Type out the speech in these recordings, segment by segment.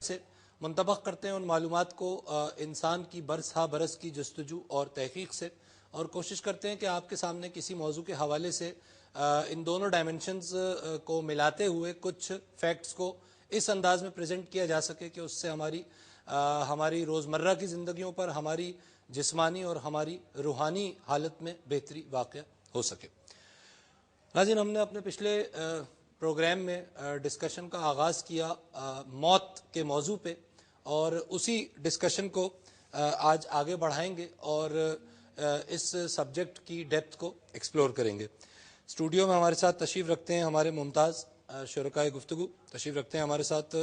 سے منطبق کرتے ہیں ان معلومات کو انسان کی برس ہا برس کی جستجو اور تحقیق سے، اور کوشش کرتے ہیں کہ آپ کے سامنے کسی موضوع کے حوالے سے ان دونوں ڈائمنشنز کو ملاتے ہوئے کچھ فیکٹس کو اس انداز میں پریزنٹ کیا جا سکے کہ اس سے ہماری روزمرہ کی زندگیوں پر ہماری جسمانی اور ہماری روحانی حالت میں بہتری واقع ہو سکے۔ ناظرین، ہم نے اپنے پچھلے پروگرام میں ڈسکشن کا آغاز کیا موت کے موضوع پہ، اور اسی ڈسکشن کو آج آگے بڑھائیں گے اور اس سبجیکٹ کی ڈیپتھ کو ایکسپلور کریں گے۔ اسٹوڈیو میں ہمارے ساتھ تشریف رکھتے ہیں ہمارے ممتاز شرکائے گفتگو، تشریف رکھتے ہیں ہمارے ساتھ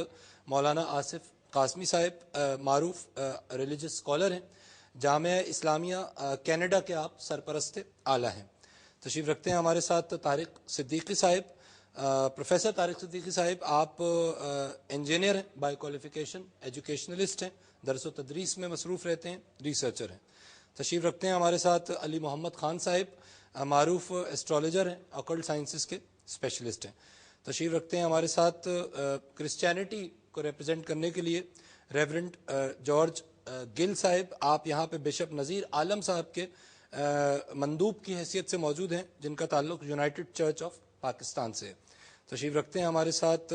مولانا آصف قاسمی صاحب، معروف ریلیجس اسکالر ہیں، جامعہ اسلامیہ کینیڈا کے آپ سرپرست اعلیٰ ہیں۔ تشریف رکھتے ہیں ہمارے ساتھ طارق صدیقی صاحب، پروفیسر طارق صدیقی صاحب، آپ انجینئر ہیں بائی کوالیفیکیشن، ایجوکیشنلسٹ ہیں، درس و تدریس میں مصروف رہتے ہیں، ریسرچر ہیں۔ تشریف رکھتے ہیں ہمارے ساتھ علی محمد خان صاحب، معروف اسٹرالوجر ہیں، اکلٹ سائنسز کے اسپیشلسٹ ہیں۔ تشریف رکھتے ہیں ہمارے ساتھ کرسچینٹی کو ریپرزینٹ کرنے کے لیے ریورنڈ جارج گل صاحب، آپ یہاں پہ بشپ نذیر عالم صاحب کے مندوب کی حیثیت سے موجود ہیں، جن کا تعلق یونائٹڈ چرچ آف پاکستان سے ہے۔ تشریف رکھتے ہیں ہمارے ساتھ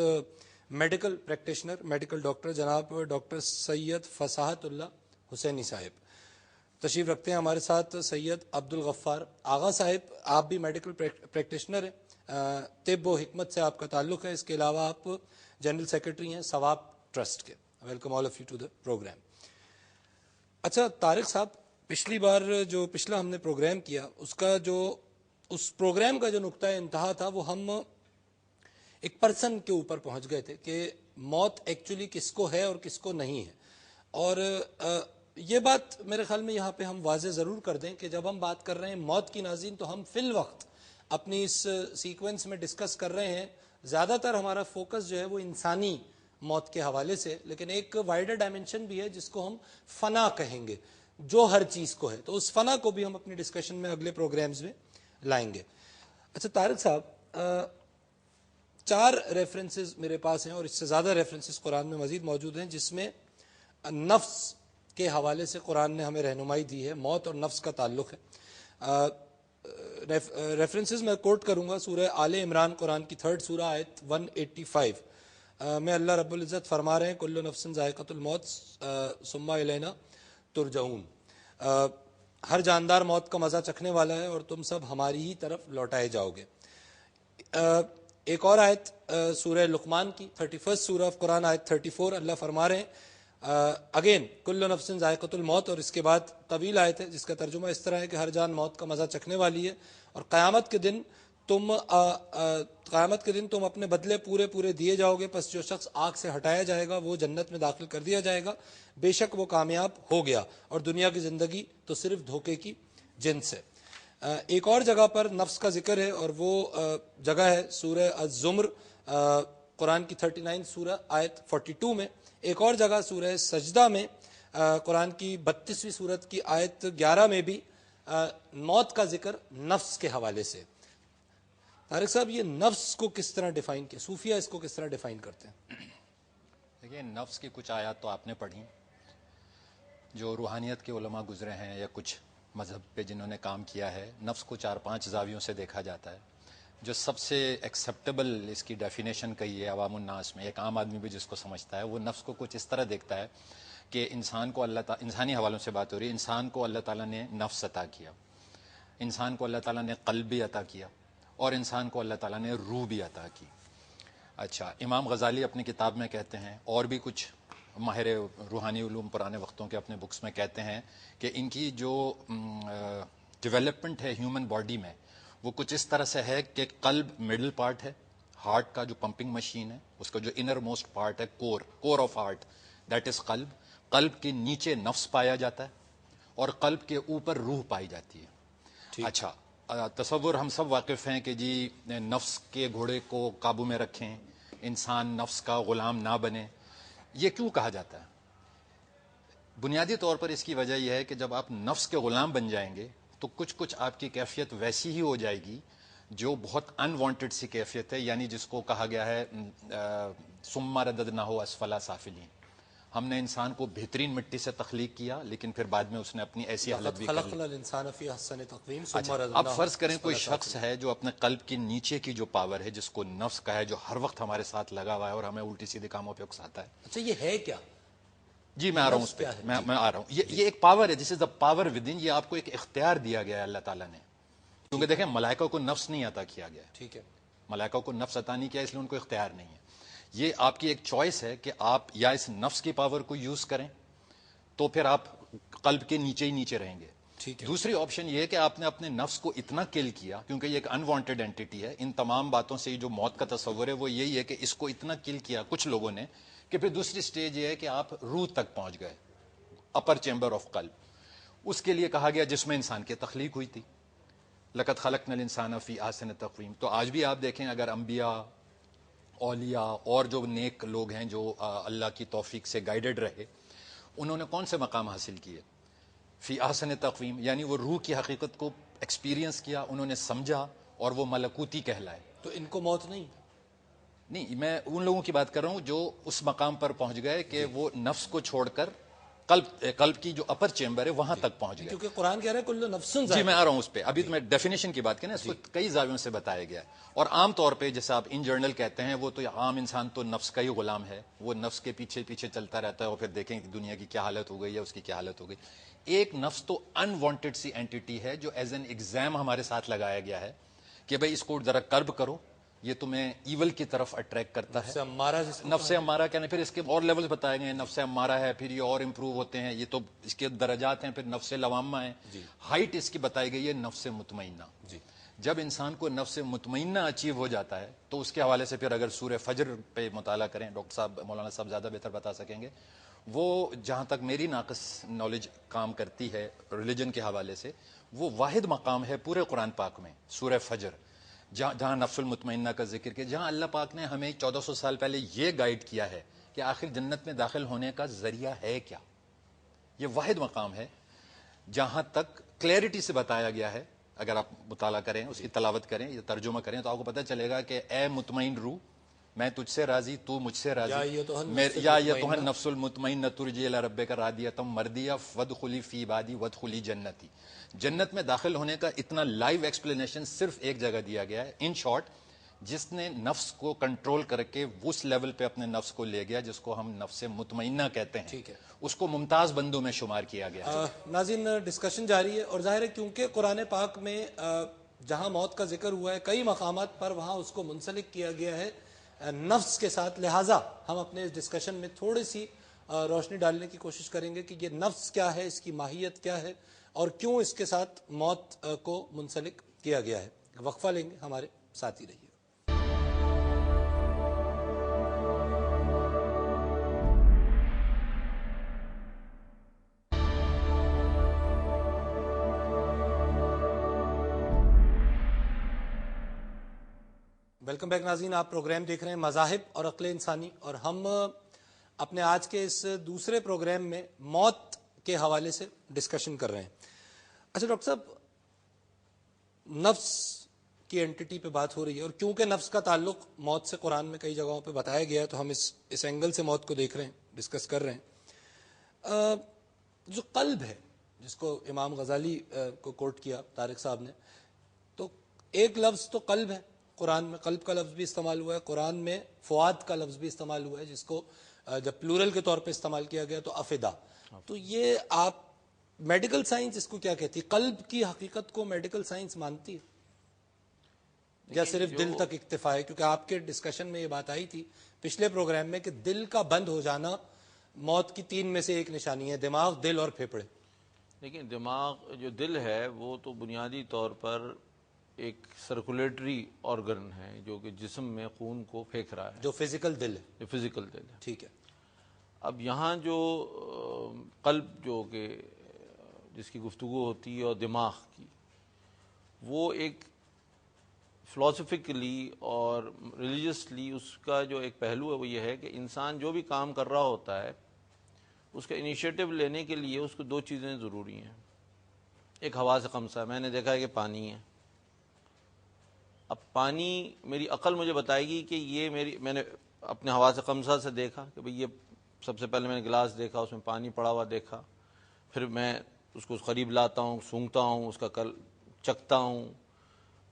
میڈیکل پریکٹیشنر، میڈیکل ڈاکٹر جناب ڈاکٹر سید فصاحت اللہ حسینی صاحب۔ تشریف رکھتے ہیں ہمارے ساتھ سید عبدالغفار آغا صاحب، آپ بھی میڈیکل پریکٹیشنر ہیں، طب و حکمت سے آپ کا تعلق ہے، اس کے علاوہ آپ جنرل سیکرٹری ہیں ثواب ٹرسٹ کے۔ Welcome all of you to the program. اچھا طارق صاحب، پچھلا ہم نے پروگرام کیا، اس پروگرام کا جو نقطہ انتہا تھا وہ ہم ایک پرسن کے اوپر پہنچ گئے تھے کہ موت ایکچولی کس کو ہے اور کس کو نہیں ہے، اور یہ بات میرے خیال میں یہاں پہ ہم واضح ضرور کر دیں کہ جب ہم بات کر رہے ہیں موت کی ناظرین، تو ہم فی الوقت اپنی اس سیکوینس میں ڈسکس کر رہے ہیں، زیادہ تر ہمارا فوکس جو ہے وہ انسانی موت کے حوالے سے، لیکن ایک وائڈر ڈائمنشن بھی ہے جس کو ہم فنا کہیں گے، جو ہر چیز کو ہے، تو اس فنا کو بھی ہم اپنی ڈسکشن میں اگلے پروگرامز میں لائیں گے۔ اچھا طارق صاحب، 4 ریفرنسز میرے پاس ہیں، اور اس سے زیادہ ریفرنسز قرآن میں مزید موجود ہیں، جس میں نفس کے حوالے سے قرآن نے ہمیں رہنمائی دی ہے، موت اور نفس کا تعلق ہے۔ ریفرنسز میں کوٹ کروں گا، سورہ آل عمران قرآن کی 3rd سورہ آیت 185 میں اللہ رب العزت فرما رہے ہیں کل نفس ذائقۃ الموت ثم الینا ترجعون، ہر جاندار موت کا مزہ چکھنے والا ہے اور تم سب ہماری ہی طرف لوٹائے جاؤ گے۔ ایک اور آیت سورہ لقمان کی 31 سورہ آف قرآن آیت 34، اللہ فرما رہے ہیں اگین کل نفس ذائقۃ الموت، اور اس کے بعد طویل آیت ہے جس کا ترجمہ اس طرح ہے کہ ہر جان موت کا مزہ چکھنے والی ہے، اور قیامت کے دن تم اپنے بدلے پورے دیے جاؤ گے، پس جو شخص آگ سے ہٹایا جائے گا وہ جنت میں داخل کر دیا جائے گا، بے شک وہ کامیاب ہو گیا، اور دنیا کی زندگی تو صرف دھوکے کی جنس ہے۔ ایک اور جگہ پر نفس کا ذکر ہے، اور وہ جگہ ہے سورہ الزمر قرآن کی 39 سورہ آیت 42 میں۔ ایک اور جگہ سورہ سجدہ میں قرآن کی 32ویں سورت کی آیت 11 میں بھی موت کا ذکر نفس کے حوالے سے۔ طارق صاحب، یہ نفس کو کس طرح ڈیفائن کیا، صوفیہ اس کو کس طرح ڈیفائن کرتے ہیں؟ دیکھیے، نفس کی کچھ آیات تو آپ نے پڑھی، جو روحانیت کے علماء گزرے ہیں یا کچھ مذہب پہ جنہوں نے کام کیا ہے، نفس کو 4-5 زاویوں سے دیکھا جاتا ہے۔ جو سب سے ایکسیپٹیبل اس کی ڈیفینیشن کہی ہے عوام الناس میں، ایک عام آدمی بھی جس کو سمجھتا ہے، وہ نفس کو کچھ اس طرح دیکھتا ہے کہ انسان کو اللہ تعالیٰ، انسانی حوالوں سے بات ہو رہی ہے، انسان کو اللہ تعالیٰ نے نفس عطا کیا، انسان کو اللہ تعالیٰ نے قلب بھی عطا کیا، اور انسان کو اللہ تعالیٰ نے روح بھی عطا کی۔ اچھا، امام غزالی اپنی کتاب میں کہتے ہیں، اور بھی کچھ ماہر روحانی علوم پرانے وقتوں کے اپنے بکس میں کہتے ہیں کہ ان کی جو ڈیولپمنٹ ہے ہیومن باڈی میں، وہ کچھ اس طرح سے ہے کہ قلب مڈل پارٹ ہے، ہارٹ کا جو پمپنگ مشین ہے، اس کا جو انر موسٹ پارٹ ہے، کور آف ہارٹ، دیٹ از قلب۔ قلب کے نیچے نفس پایا جاتا ہے، اور قلب کے اوپر روح پائی جاتی ہے۔ اچھا، تصور ہم سب واقف ہیں کہ جی نفس کے گھوڑے کو قابو میں رکھیں، انسان نفس کا غلام نہ بنے۔ یہ کیوں کہا جاتا ہے؟ بنیادی طور پر اس کی وجہ یہ ہے کہ جب آپ نفس کے غلام بن جائیں گے تو کچھ آپ کی کیفیت ویسی ہی ہو جائے گی جو بہت ان وانٹڈ سی کیفیت ہے، یعنی جس کو کہا گیا ہے ثم رددناہ اسفل سافلین، ہم نے انسان کو بہترین مٹی سے تخلیق کیا، لیکن پھر بعد میں اس نے اپنی ایسی حالت بھی کر لی۔ خلقنا الانسان فی احسن تقویم ثم اچھا، رددناہ اب فرض کریں کوئی اسفل شخص ہے جو اپنے قلب کے نیچے کی جو پاور ہے، جس کو نفس کا ہے، جو ہر وقت ہمارے ساتھ لگا ہوا ہے اور ہمیں الٹی سیدھے کاموں پہ اکساتا ہے۔ اچھا یہ ہے کیا؟ جی میں آ رہا ہوں نفس اس پہ، کیا ہے؟ میں آ رہا ہوں۔ یہ ایک پاور ہے، دس از دا پاور ود ان، یہ آپ کو ایک اختیار دیا گیا ہے اللہ تعالیٰ نے، کیونکہ دیکھیں ملائکہ کو نفس نہیں عطا کیا گیا ہے، ٹھیک ہے، ملائکہ کو نفس عطا نہیں کیا، اس لیے ان کو اختیار نہیں ہے۔ یہ آپ کی ایک چوائس ہے کہ آپ یا اس نفس کی پاور کو یوز کریں تو پھر آپ قلب کے نیچے ہی نیچے رہیں گے، ٹھیک ہے، دوسری آپشن یہ ہے کہ آپ نے اپنے نفس کو اتنا کل کیا، کیونکہ یہ ایک انوانٹیڈ اینٹی ہے، ان تمام باتوں سے جو موت کا تصور ہے وہ یہی ہے کہ اس کو اتنا کل کیا کچھ لوگوں نے کہ پھر دوسری سٹیج یہ ہے کہ آپ روح تک پہنچ گئے، اپر چیمبر آف قلب۔ اس کے لیے کہا گیا جس میں انسان کی تخلیق ہوئی تھی، لقد خلقنا الانسان فی احسن تقویم۔ تو آج بھی آپ دیکھیں اگر انبیاء، اولیاء اور جو نیک لوگ ہیں جو اللہ کی توفیق سے گائیڈڈ رہے، انہوں نے کون سے مقام حاصل کیے؟ فی احسن تقویم، یعنی وہ روح کی حقیقت کو ایکسپیرینس کیا، انہوں نے سمجھا اور وہ ملکوتی کہلائے۔ تو ان کو موت نہیں؟ نہیں، میں ان لوگوں کی بات کر رہا ہوں جو اس مقام پر پہنچ گئے کہ وہ نفس کو چھوڑ کر قلب کی جو اپر چیمبر ہے وہاں تک پہنچ گئے۔ کیونکہ قرآن کہہ رہا ہے کل نفس جی ذائقہ۔ میں آ رہا ہوں اس پہ، ابھی تو میں ڈیفینیشن کی بات کریں، اس کو کئی زاویوں سے بتایا گیا ہے، اور عام طور پہ جیسے آپ ان جرنل کہتے ہیں، وہ تو عام انسان تو نفس کا ہی غلام ہے، وہ نفس کے پیچھے پیچھے چلتا رہتا ہے اور پھر دیکھیں کہ دنیا کی کیا حالت ہو گئی ہے، اس کی کیا حالت ہو گئی۔ ایک نفس تو انوانٹیڈ سی اینٹی ہے جو ایز این ایگزام ہمارے ساتھ لگایا گیا ہے کہ بھئی اس کو ذرا کرب کرو، یہ تمہیں ایول کی طرف اٹریکٹ کرتا ہے۔ نفس امارہ جس کو نفس امارہ کہنے، پھر اس کے اور لیولز بتائے گئے، نفس امارہ ہے، پھر یہ اور امپروو ہوتے ہیں، یہ تو اس کے درجات ہیں، پھر نفس لوامہ ہے، ہائٹ اس کی بتائی گئی ہے نفس مطمئنہ۔ جب انسان کو نفس مطمئنہ اچیو ہو جاتا ہے تو اس کے حوالے سے پھر اگر سورہ فجر پہ مطالعہ کریں، ڈاکٹر صاحب مولانا صاحب زیادہ بہتر بتا سکیں گے، وہ جہاں تک میری ناقص نالج کام کرتی ہے ریلیجن کے حوالے سے، وہ واحد مقام ہے پورے قرآن پاک میں سورہ فجر جہاں نفس المطمئنہ کا ذکر کیا، جہاں اللہ پاک نے ہمیں 1400 سال پہلے یہ گائیڈ کیا ہے کہ آخر جنت میں داخل ہونے کا ذریعہ ہے کیا۔ یہ واحد مقام ہے جہاں تک کلیئرٹی سے بتایا گیا ہے، اگر آپ مطالعہ کریں، اس کی تلاوت کریں یا ترجمہ کریں تو آپ کو پتہ چلے گا کہ اے مطمئن روح، میں تجھ سے راضی، تو مجھ سے راضی، یا ایتھا النفس المطمئنہ ترجی الی ربک راضیۃ مرضیہ فادخلی فی عبادی وادخلی جنتی۔ جنت میں داخل ہونے کا اتنا لائیو ایکسپلینیشن صرف ایک جگہ دیا گیا ہے، ان شارٹ جس نے نفس کو کنٹرول کر کے اس لیول پہ اپنے نفس کو لے گیا جس کو ہم نفس مطمئنہ کہتے ہیں، اس کو ممتاز بندوں میں شمار کیا گیا۔ ناظرین ڈسکشن جاری ہے، اور ظاہر ہے کیونکہ قرآن پاک میں جہاں موت کا ذکر ہوا ہے کئی مقامات پر وہاں اس کو منسلک کیا گیا ہے نفس کے ساتھ، لہٰذا ہم اپنے اس ڈسکشن میں تھوڑی سی روشنی ڈالنے کی کوشش کریں گے کہ یہ نفس کیا ہے، اس کی ماہیت کیا ہے، اور کیوں اس کے ساتھ موت کو منسلک کیا گیا ہے۔ وقفہ لیں گے، ہمارے ساتھ ہی رہیے۔ ویلکم بیک ناظرین، آپ پروگرام دیکھ رہے ہیں مذاہب اور عقل انسانی، اور ہم اپنے آج کے اس دوسرے پروگرام میں موت کے حوالے سے ڈسکشن کر رہے ہیں۔ اچھا ڈاکٹر صاحب، نفس کی اینٹی پہ بات ہو رہی ہے، اور کیونکہ نفس کا تعلق موت سے قرآن میں کئی جگہوں پہ بتایا گیا ہے تو ہم اس اینگل سے موت کو دیکھ رہے ہیں، ڈسکس کر رہے ہیں۔ جو قلب ہے، جس کو امام غزالی کو کوٹ کیا طارق صاحب نے، تو ایک لفظ تو قلب ہے، قرآن میں قلب کا لفظ بھی استعمال ہوا ہے، قرآن میں فؤاد کا لفظ بھی استعمال ہوا ہے، جس کو جب پلورل کے طور پہ استعمال کیا گیا تو افدا۔ تو یہ آپ میڈیکل سائنس اس کو کیا کہتی ہے؟ قلب کی حقیقت کو میڈیکل سائنس مانتی ہے یا صرف دل تک اکتفا ہے؟ کیونکہ آپ کے ڈسکشن میں یہ بات آئی تھی پچھلے پروگرام میں کہ دل کا بند ہو جانا موت کی 3 میں سے ایک نشانی ہے، دماغ، دل اور پھیپھڑے۔ لیکن دماغ جو دل ہے وہ تو بنیادی طور پر ایک سرکولیٹری آرگن ہے جو کہ جسم میں خون کو پھینک رہا ہے، جو فزیکل دل ہے، جو فزیکل دل ہے۔ ٹھیک ہے۔ اب یہاں جو قلب جو کہ جس کی گفتگو ہوتی ہے اور دماغ کی، وہ ایک فلاسفیکلی اور ریلیجسلی اس کا جو ایک پہلو ہے وہ یہ ہے کہ انسان جو بھی کام کر رہا ہوتا ہے اس کا انیشیٹو لینے کے لیے اس کو 2 چیزیں ضروری ہیں۔ ایک حواس خمسہ، میں نے دیکھا ہے کہ پانی ہے، اب پانی میری عقل مجھے بتائے گی کہ یہ میں نے اپنے حواس خمسہ سے دیکھا کہ بھئی یہ سب سے پہلے میں نے گلاس دیکھا، اس میں پانی پڑا ہوا دیکھا، پھر میں اس کو قریب لاتا ہوں، سونگھتا ہوں، اس کا کل چکھتا ہوں،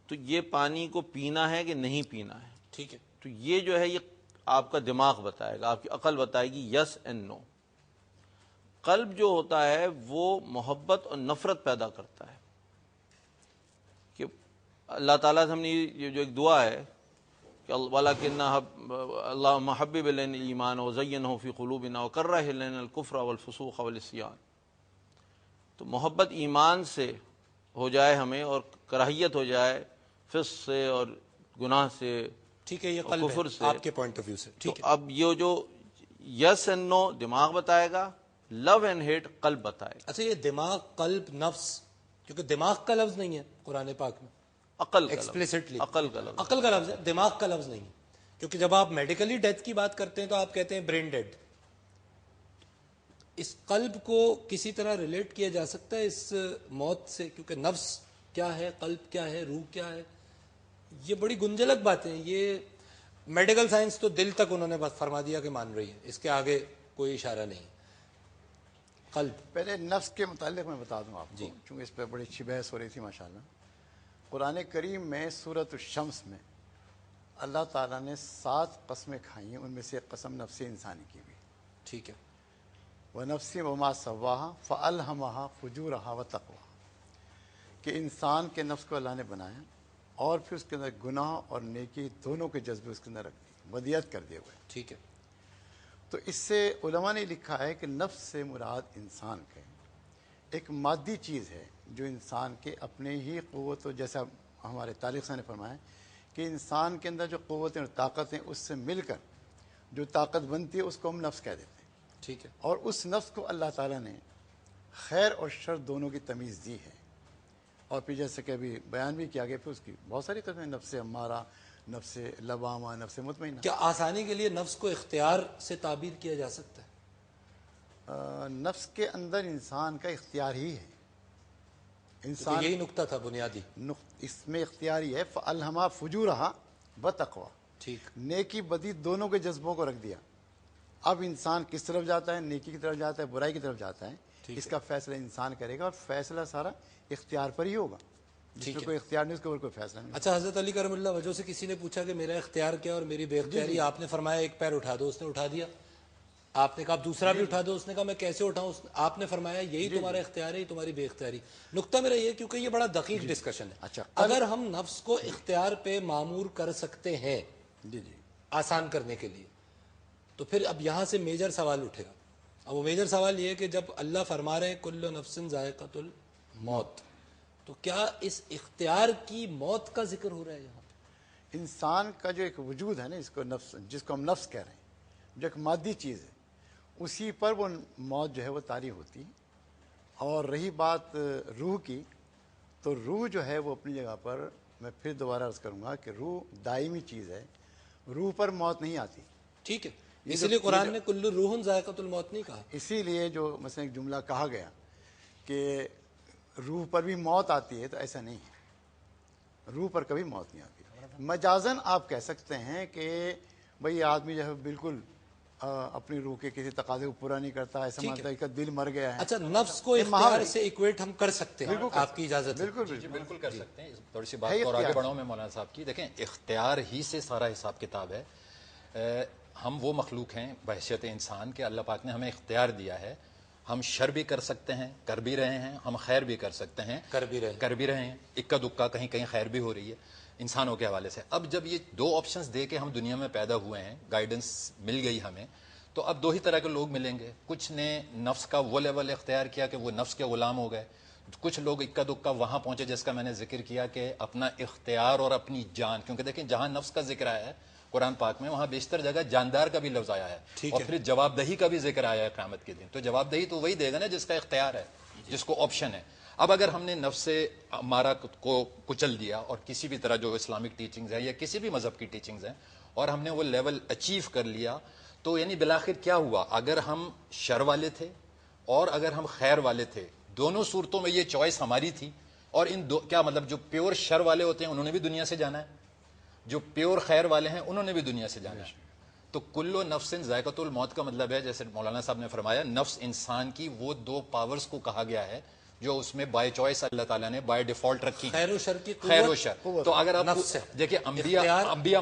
تو یہ پانی کو پینا ہے کہ نہیں پینا ہے. ٹھیک ہے. تو یہ جو ہے یہ آپ کا دماغ بتائے گا، آپ کی عقل بتائے گی یس اینڈ نو. قلب جو ہوتا ہے وہ محبت اور نفرت پیدا کرتا ہے. کہ اللہ تعالیٰ سے ہم نے یہ جو ایک دعا ہے کہ وَلَكِنَّ اللَّهُمَّ حَبِّبْ إِلَيْنَا الْإِيمَانَ وَزَيِّنْهُ فِي قُلُوبِنَا وَكَرِّهْ إِلَيْنَا الْكُفْرَ وَالْفُسُوقَ وَالْعِصْيَانَ. تو محبت ایمان سے ہو جائے ہمیں، اور کراہیت ہو جائے فسق سے اور گناہ سے. ٹھیک ہے، یہ اور قلب کفر ہے سے. آپ کے پوائنٹ آف ویو سے. تو ٹھیک ہے. اب یہ جو یس اینڈ نو دماغ بتائے گا، لو اینڈ ہیٹ قلب بتائے گا. اچھا، یہ دماغ، قلب، نفس، کیونکہ دماغ کا لفظ نہیں ہے قرآن پاک میں عقل کا ایکسپلیسٹلی، عقل کا لفظ، عقل کا لفظ ہے، دماغ کا لفظ نہیں ہے. کیونکہ جب آپ میڈیکلی ڈیتھ کی بات کرتے ہیں تو آپ کہتے ہیں برین ڈیڈ. اس قلب کو کسی طرح ریلیٹ کیا جا سکتا ہے اس موت سے؟ کیونکہ نفس کیا ہے، قلب کیا ہے، روح کیا ہے، یہ بڑی گنجلک باتیں ہیں. یہ میڈیکل سائنس تو دل تک انہوں نے بس فرما دیا کہ مان رہی ہے، اس کے آگے کوئی اشارہ نہیں. قلب پہلے نفس کے متعلق میں بتا دوں آپ کو، چونکہ اس پہ بڑی اچھی بحث ہو رہی تھی ماشاءاللہ. قرآن کریم میں سورۃ الشمس میں اللہ تعالیٰ نے 7 قسمیں کھائی ہیں، ان میں سے ایک قسم نفس انسانی کی بھی. ٹھیک ہے. وَنَفْسٍ وَمَا سَوَّاهَا فَأَلْهَمَهَا فُجُورَهَا وَتَقْوَاهَا، کہ انسان کے نفس کو اللہ نے بنایا اور پھر اس کے اندر گناہ اور نیکی دونوں کے جذبے اس کے اندر رکھ دیے، ودیت کر دیے ہوئے. ٹھیک ہے. تو اس سے علماء نے لکھا ہے کہ نفس سے مراد انسان کے ایک مادی چیز ہے جو انسان کے اپنے ہی قوت، جیسا ہمارے طالب صاحب نے فرمایا کہ انسان کے اندر جو قوتیں اور طاقتیں اس سے مل کر جو طاقت بنتی ہے اس کو ہم نفس کہہ دیتے ہیں. ٹھیک ہے. اور اس نفس کو اللہ تعالیٰ نے خیر اور شر دونوں کی تمیز دی ہے. اور پھر جیسے کہ ابھی بیان بھی کیا گیا، پھر اس کی بہت ساری قسمیں، نفس امارہ، نفس لوامہ، نفس مطمئنہ. کیا آسانی کے لیے نفس کو اختیار سے تعبیر کیا جا سکتا ہے؟ نفس کے اندر انسان کا اختیار ہی ہے. انسان یہی نقطہ تھا بنیادی. اس میں اختیار ہی ہے. فَأَلْهَمَا فُجُورَهَا وَتَقْوَاهَا، ٹھیک. نیکی بدی دونوں کے جذبوں کو رکھ دیا. اب انسان کس طرف جاتا ہے، نیکی کی طرف جاتا ہے، برائی کی طرف جاتا ہے، اس کا فیصلہ انسان کرے گا، اور فیصلہ سارا اختیار پر ہی ہوگا. جس میں کوئی اختیار نہیں اس کے اوپر کوئی فیصلہ نہیں. اچھا، حضرت علی کرم اللہ وجہ سے کسی نے پوچھا کہ میرا اختیار کیا اور میری بے اختیاری، آپ نے فرمایا ایک پیر اٹھا دو، اس نے اٹھا دیا. آپ نے کہا دوسرا بھی اٹھا دو، اس نے کہا میں کیسے اٹھاؤں، آپ نے فرمایا یہی تمہارا اختیار ہے، تمہاری بے اختیاری. نقطہ میرا یہ، کیونکہ یہ بڑا دقیق ڈسکشن ہے. اچھا، اگر ہم نفس کو اختیار پہ معمور کر سکتے ہیں جی آسان کرنے کے لیے، تو پھر اب یہاں سے میجر سوال اٹھے گا. اب وہ میجر سوال یہ ہے کہ جب اللہ فرما رہے ہیں کل نفس ذائقۃ الموت، تو کیا اس اختیار کی موت کا ذکر ہو رہا ہے یہاں؟ انسان کا جو ایک وجود ہے نا، جس کو ہم نفس کہہ رہے ہیں، جو ایک مادی چیز ہے، اسی پر وہ موت جو ہے وہ طاری ہوتی ہے. اور رہی بات روح کی، تو روح جو ہے وہ اپنی جگہ پر، میں پھر دوبارہ عرض کروں گا کہ روح دائمی چیز ہے، روح پر موت نہیں آتی. ٹھیک ہے. اسی لیے قرآن نے کل روح ذائقۃ الموت نہیں کہا. اسی لیے جو مثلا ایک جملہ کہا گیا کہ روح پر بھی موت آتی ہے، تو ایسا نہیں ہے، روح پر کبھی موت نہیں آتی. مجازن آپ کہہ سکتے ہیں کہ بھئی آدمی جو ہے بالکل اپنی روح کے کسی تقاضے کو پورا نہیں کرتا، ایسا مانتا ہے کہ دل مر گیا ہے. اچھا، نفس کو اختیار سے ایکویٹ ہم کر سکتے ہیں، آپ کی اجازت ہے؟ بالکل کر سکتے ہیں. تھوڑی سی بات اور آگے بڑھاؤں میں مولانا صاحب کی. دیکھیں، اختیار ہی سے سارا حساب کتاب ہے. ہم وہ مخلوق ہیں بحیثیت انسان کے، اللہ پاک نے ہمیں اختیار دیا ہے. ہم شر بھی کر سکتے ہیں، کر بھی رہے ہیں، ہم خیر بھی کر سکتے ہیں، کر بھی رہے ہیں. اکا دکا کہیں کہیں خیر بھی ہو رہی ہے انسانوں کے حوالے سے. اب جب یہ 2 آپشنز دے کے ہم دنیا میں پیدا ہوئے ہیں، گائیڈنس مل گئی ہمیں، تو اب 2 ہی طرح کے لوگ ملیں گے. کچھ نے نفس کا وہ لیول اختیار کیا کہ وہ نفس کے غلام ہو گئے. کچھ لوگ اکا دکا وہاں پہنچے جس کا میں نے ذکر کیا کہ اپنا اختیار اور اپنی جان، کیونکہ دیکھیں جہاں نفس کا ذکر آیا ہے قرآن پاک میں، وہاں بیشتر جگہ جاندار کا بھی لفظ آیا ہے، اور پھر جواب دہی کا بھی ذکر آیا ہے قیامت کے دن. تو جواب دہی تو وہی دے گا نا جس کا اختیار ہے، جس کو آپشن ہے. اب اگر ہم نے نفس ہمارا کو کچل دیا، اور کسی بھی طرح جو اسلامک ٹیچنگز ہیں یا کسی بھی مذہب کی ٹیچنگز ہیں، اور ہم نے وہ لیول اچیو کر لیا، تو یعنی بالآخر کیا ہوا؟ اگر ہم شر والے تھے اور اگر ہم خیر والے تھے، دونوں صورتوں میں یہ چوائس ہماری تھی. اور ان دو کیا مطلب، جو پیور شر والے ہوتے ہیں انہوں نے بھی دنیا سے جانا ہے، جو پیور خیر والے ہیں انہوں نے بھی دنیا سے جانا ہے. تو کلو نفس ذائقۃ الموت کا مطلب ہے جیسے مولانا صاحب نے فرمایا نفس انسان کی وہ دو پاورز کو کہا گیا ہے جو اس میں بائی چوائس اللہ تعالیٰ نے بائی ڈیفالٹ رکھی خیر و شر کی قوت خیر و شر. تو اگر آپ نفس ہے. دیکھیں اختیار انبیاء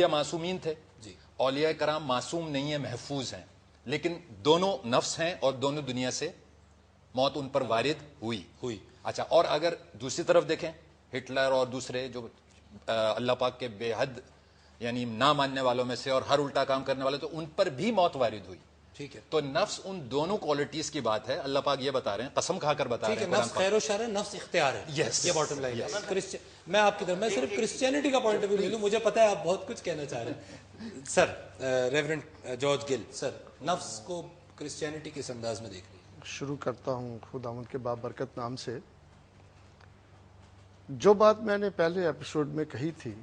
معصومین تھے جی. اولیاء کرام معصوم نہیں ہیں محفوظ ہیں لیکن دونوں نفس ہیں اور دونوں دنیا سے موت ان پر وارد ہوئی. اچھا اور اگر دوسری طرف دیکھیں ہٹلر اور دوسرے جو اللہ پاک کے بے حد یعنی نہ ماننے والوں میں سے اور ہر الٹا کام کرنے والے تو ان پر بھی موت وارد ہوئی. ٹھیک ہے. تو نفس ان دونوں کوالٹیز کی بات ہے. اللہ پاک یہ بتا رہے ہیں قسم کھا کر بتا رہے ہیں نفس خیر و شر ہے نفس اختیار ہے. Yes. یہ باٹم لائن ہے. میں آپ کی طرف میں صرف کرسچینٹی کا پوائنٹ آف ویو لے لوں مجھے پتا ہے آپ بہت کچھ کہنا چاہ رہے ہیں. سر ریورنڈ جارج گل سر نفس کو کرسچینٹی کس انداز میں دیکھ رہی ہے؟ شروع کرتا ہوں خداوند کے بابرکت نام سے. جو بات میں نے پہلے ایپیسوڈ میں کہی تھی